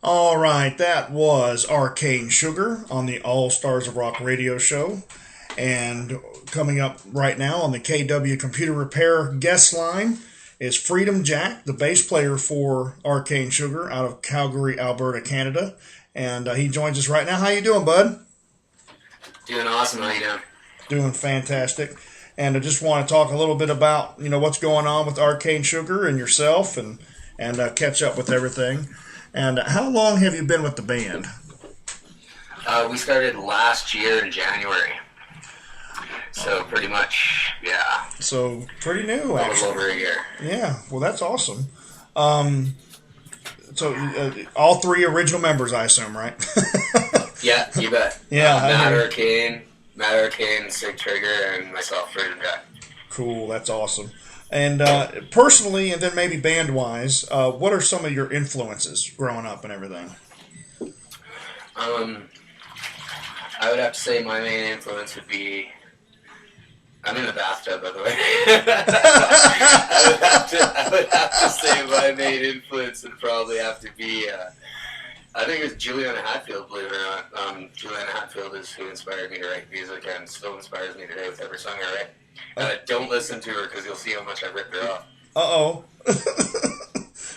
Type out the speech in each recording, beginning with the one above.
All right, that was Arcane Sugar on the All Stars of Rock radio show. And coming up right now on the KW Computer Repair guest line is fReedOmJaK, the bass player for Arcane Sugar out of Calgary, Alberta, Canada. And he joins us right now. How you doing, bud? Doing awesome. How you doing? Doing fantastic. And I just want to talk a little bit about what's going on with Arcane Sugar and yourself, and catch up with everything. And how long have you been with the band? We started last year in January, so pretty much, yeah, So pretty new, a little actually. over a year. Yeah, well, that's awesome. Um, so all three original members, I assume, right? Yeah, you bet. Yeah, Matt Arcane, Sig Trigger, and myself, fReedOmJaK. Cool, that's awesome. And personally, and then maybe band wise, what are some of your influences growing up and everything? Um, I would have to say my main influence would be. I'm in the bathtub, by the way. I would have to say my main influence would probably have to be. I think it's Juliana Hatfield, believe it or not. Juliana Hatfield is who inspired me to write music and still inspires me today with every song I write. Don't listen to her because you'll see how much I ripped her off. Uh-oh.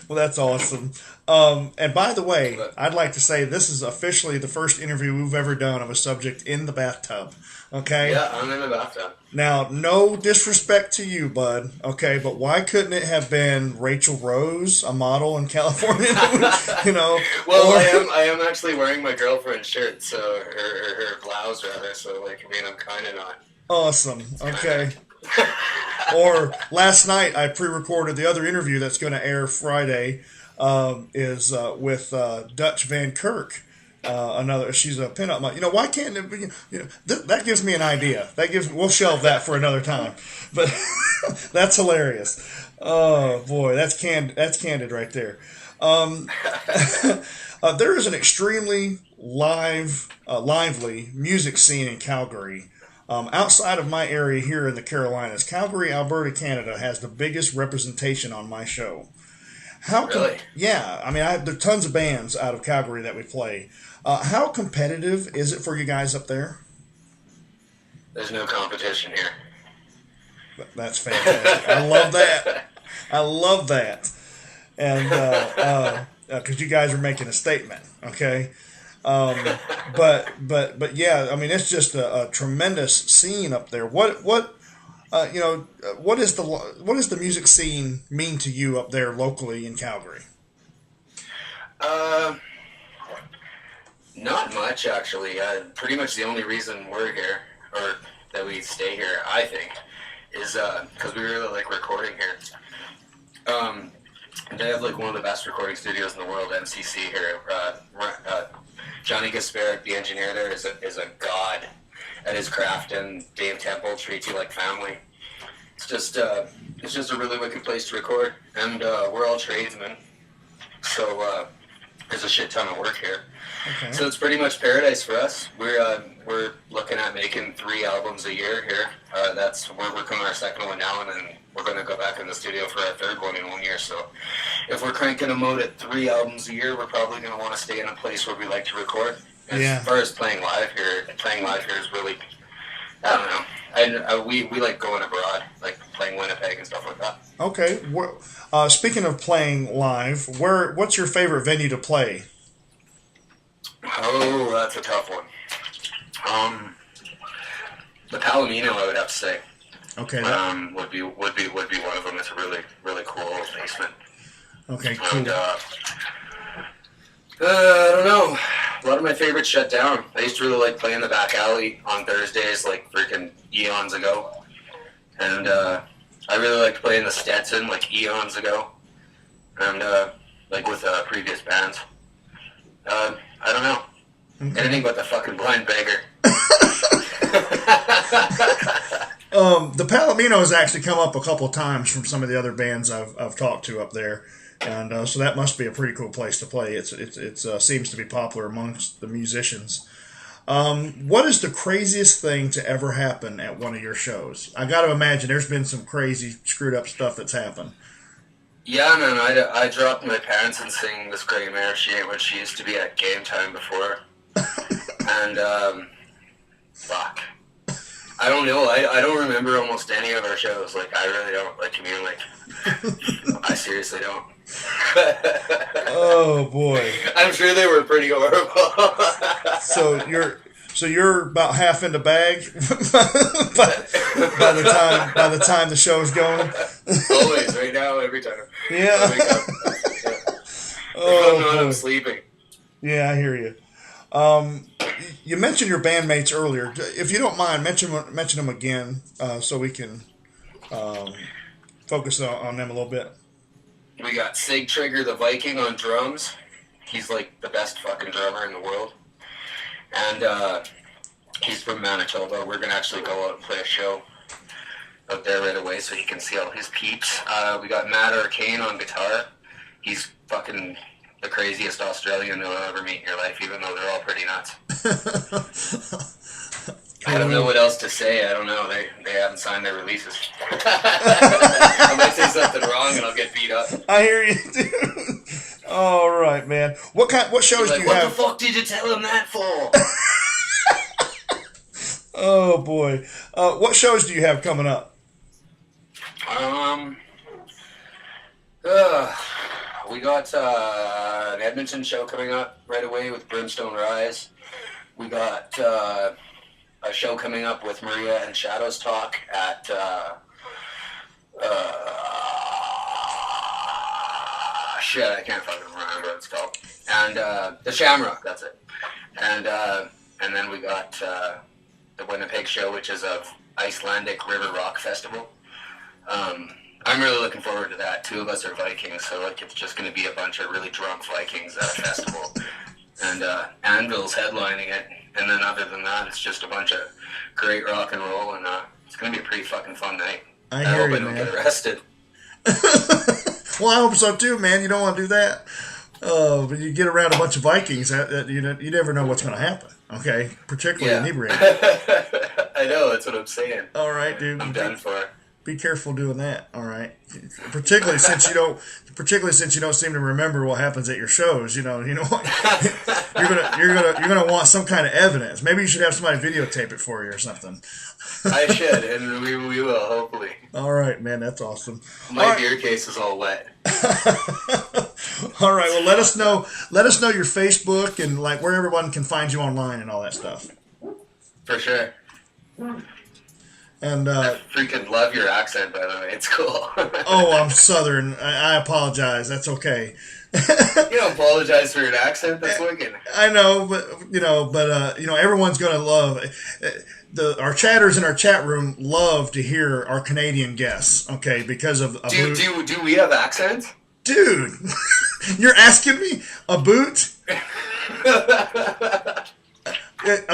Well, that's awesome. And by the way, I'd like to say this is officially the first interview we've ever done of a subject in the bathtub. Okay? Yeah, I'm in the bathtub. Now, no disrespect to you, bud, okay, but why couldn't it have been Rachel Rose, a model in California? Well, or, I am actually wearing my girlfriend's shirt, so her blouse rather. So I'm kind of not. awesome, okay. Or last night I pre-recorded the other interview that's going to air Friday, is with Dutch Van Kirk. She's a pinup model. Why can't it be? That gives me an idea. We'll shelve that for another time. But that's hilarious. Oh boy, that's candid right there. Um, there is an extremely lively music scene in Calgary. Outside of my area here in the Carolinas, Calgary, Alberta, Canada has the biggest representation on my show. Really? Yeah, I mean, there are tons of bands out of Calgary that we play. How competitive is it for you guys up there? There's no competition here. That's fantastic. I love that. I love that. And because you guys are making a statement, okay? Um, but yeah, I mean, it's just a tremendous scene up there. What is the music scene mean to you up there locally in Calgary? Uh, Not much actually. Pretty much the only reason we're here, or that we stay here, I think, is because we really like recording here. They have one of the best recording studios in the world, MCC here. Johnny Gasparic, the engineer there, is a god at his craft, and Dave Temple treats you like family. It's just a really wicked place to record, and we're all tradesmen, so there's a shit ton of work here. Okay. So it's pretty much paradise for us. We're looking at making 3 albums a year here. We're working on our second one now, and then we're going to go back in the studio for our third one in 1 year. So if we're cranking them out at 3 albums a year, we're probably going to want to stay in a place where we like to record. As far as playing live here is really, I don't know. We like going abroad, like playing Winnipeg and stuff like that. Okay. Speaking of playing live, what's your favorite venue to play? Oh, that's a tough one. The Palomino, I would have to say. Okay. Would be one of them. It's a really really cool basement. Okay. Cool. And I don't know. A lot of my favorites shut down. I used to really like playing the back alley on Thursdays, like freaking eons ago. And I really liked playing the Stetson, like eons ago. And with previous bands. I don't know. Okay. Anything but the fucking Blind Beggar. The Palomino has actually come up a couple of times from some of the other bands I've talked to up there, and so that must be a pretty cool place to play. It seems to be popular amongst the musicians. What is the craziest thing to ever happen at one of your shows? I got to imagine there's been some crazy screwed up stuff that's happened. Yeah, man, I dropped my parents and singing this great mare. She ain't what she used to be at game time before. And, fuck. I don't know. I don't remember almost any of our shows. Like, I really don't. Like, I mean, like, I seriously don't. Oh boy! I'm sure they were pretty horrible. So you're about half in the bag by the time the show's going. Always, right now, every time. Yeah. I wake up. Yeah. Oh, I'm sleeping. yeah, I hear you. You mentioned your bandmates earlier. If you don't mind, mention them again, so we can focus on them a little bit. We got Sig Trigger the Viking on drums. He's like the best fucking drummer in the world. And he's from Manitoba. We're gonna actually go out and play a show out there right away so he can see all his peeps. We got Matt Arcane on guitar. He's fucking the craziest Australian you'll ever meet in your life, even though they're all pretty nuts. I don't know what else to say. I don't know. They haven't signed their releases. I might say something wrong and I'll get beat up. I hear you, dude. All right, man. What shows do you what have? What the fuck did you tell him that for? Oh boy. What shows do you have coming up? We got an Edmonton show coming up right away with Brimstone Rise. We got a show coming up with Maria and Shadows Talk at shit, I can't fucking remember what it's called. And the Shamrock, that's it. And then we got the Winnipeg show, which is a Icelandic River Rock Festival. I'm really looking forward to that. Two of us are Vikings, so like it's just going to be a bunch of really drunk Vikings at a festival. And Anvil's headlining it. And then other than that, it's just a bunch of great rock and roll, and it's going to be a pretty fucking fun night. I hope you, I don't man. get arrested. Well, I hope so too, man. You don't want to do that. But you get around a bunch of Vikings, you never know what's going to happen. Okay, particularly inebriated. I know, that's what I'm saying. All right, dude. I'm done for it. Be careful doing that. All right, particularly since you don't seem to remember what happens at your shows. You know what? you're gonna want some kind of evidence. Maybe you should have somebody videotape it for you or something. I should, and we will hopefully. All right, man, that's awesome. My beer case is all wet. All right, well, let us know your Facebook and like where everyone can find you online and all that stuff. For sure. And I freaking love your accent, by the way. It's cool. Oh, I'm Southern. I apologize. That's okay. You don't apologize for your accent. That's wicked. I know, but everyone's gonna love our chatters in our chat room. Love to hear our Canadian guests. Okay, because of do we have accents? Dude, you're asking me a boot, a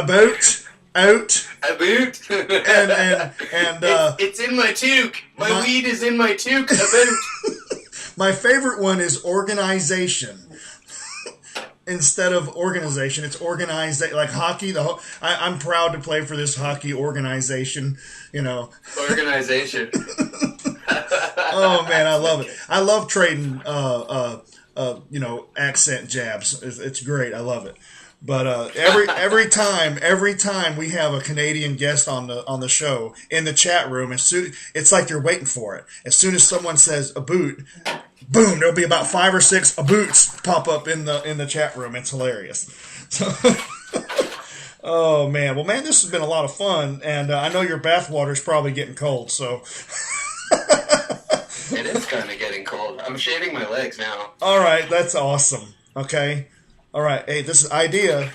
boat. Out a boot, and it's in my toque. My weed is in my toque. A boot. My favorite one is organization. Instead of organization, it's organized like hockey. I'm proud to play for this hockey organization. Organization. Oh man, I love it. I love trading accent jabs. It's great. I love it. But every time we have a Canadian guest on the show in the chat room, it's like you're waiting for it. As soon as someone says a boot, boom, there'll be about 5 or 6 boots pop up in the chat room. It's hilarious. So, oh man, well man, this has been a lot of fun, and I know your bathwater's probably getting cold, so. It is kind of getting cold. I'm shaving my legs now. All right, that's awesome. Okay. All right, hey, this is Idea,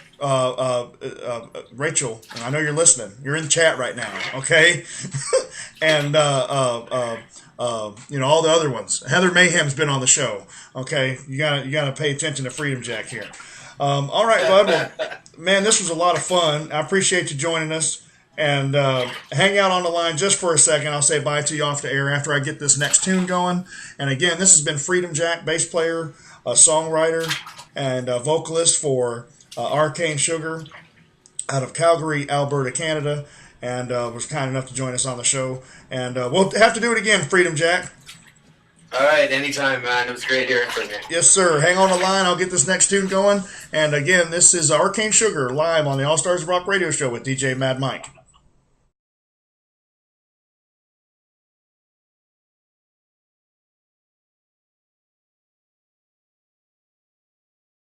Rachel. I know you're listening. You're in chat right now, okay? And all the other ones. Heather Mayhem's been on the show, okay? You gotta pay attention to fReedOmJaK here. All right, bud. Well, man, this was a lot of fun. I appreciate you joining us. And hang out on the line just for a second. I'll say bye to you off the air after I get this next tune going. And again, this has been fReedOmJaK, bass player, songwriter, and vocalist for Arcane Sugar out of Calgary, Alberta, Canada, and was kind enough to join us on the show. And we'll have to do it again, fReedOmJaK. All right, anytime, man. It was great hearing from you. Yes, sir. Hang on the line. I'll get this next tune going. And again, this is Arcane Sugar live on the All Stars of Rock radio show with DJ Mad Mike.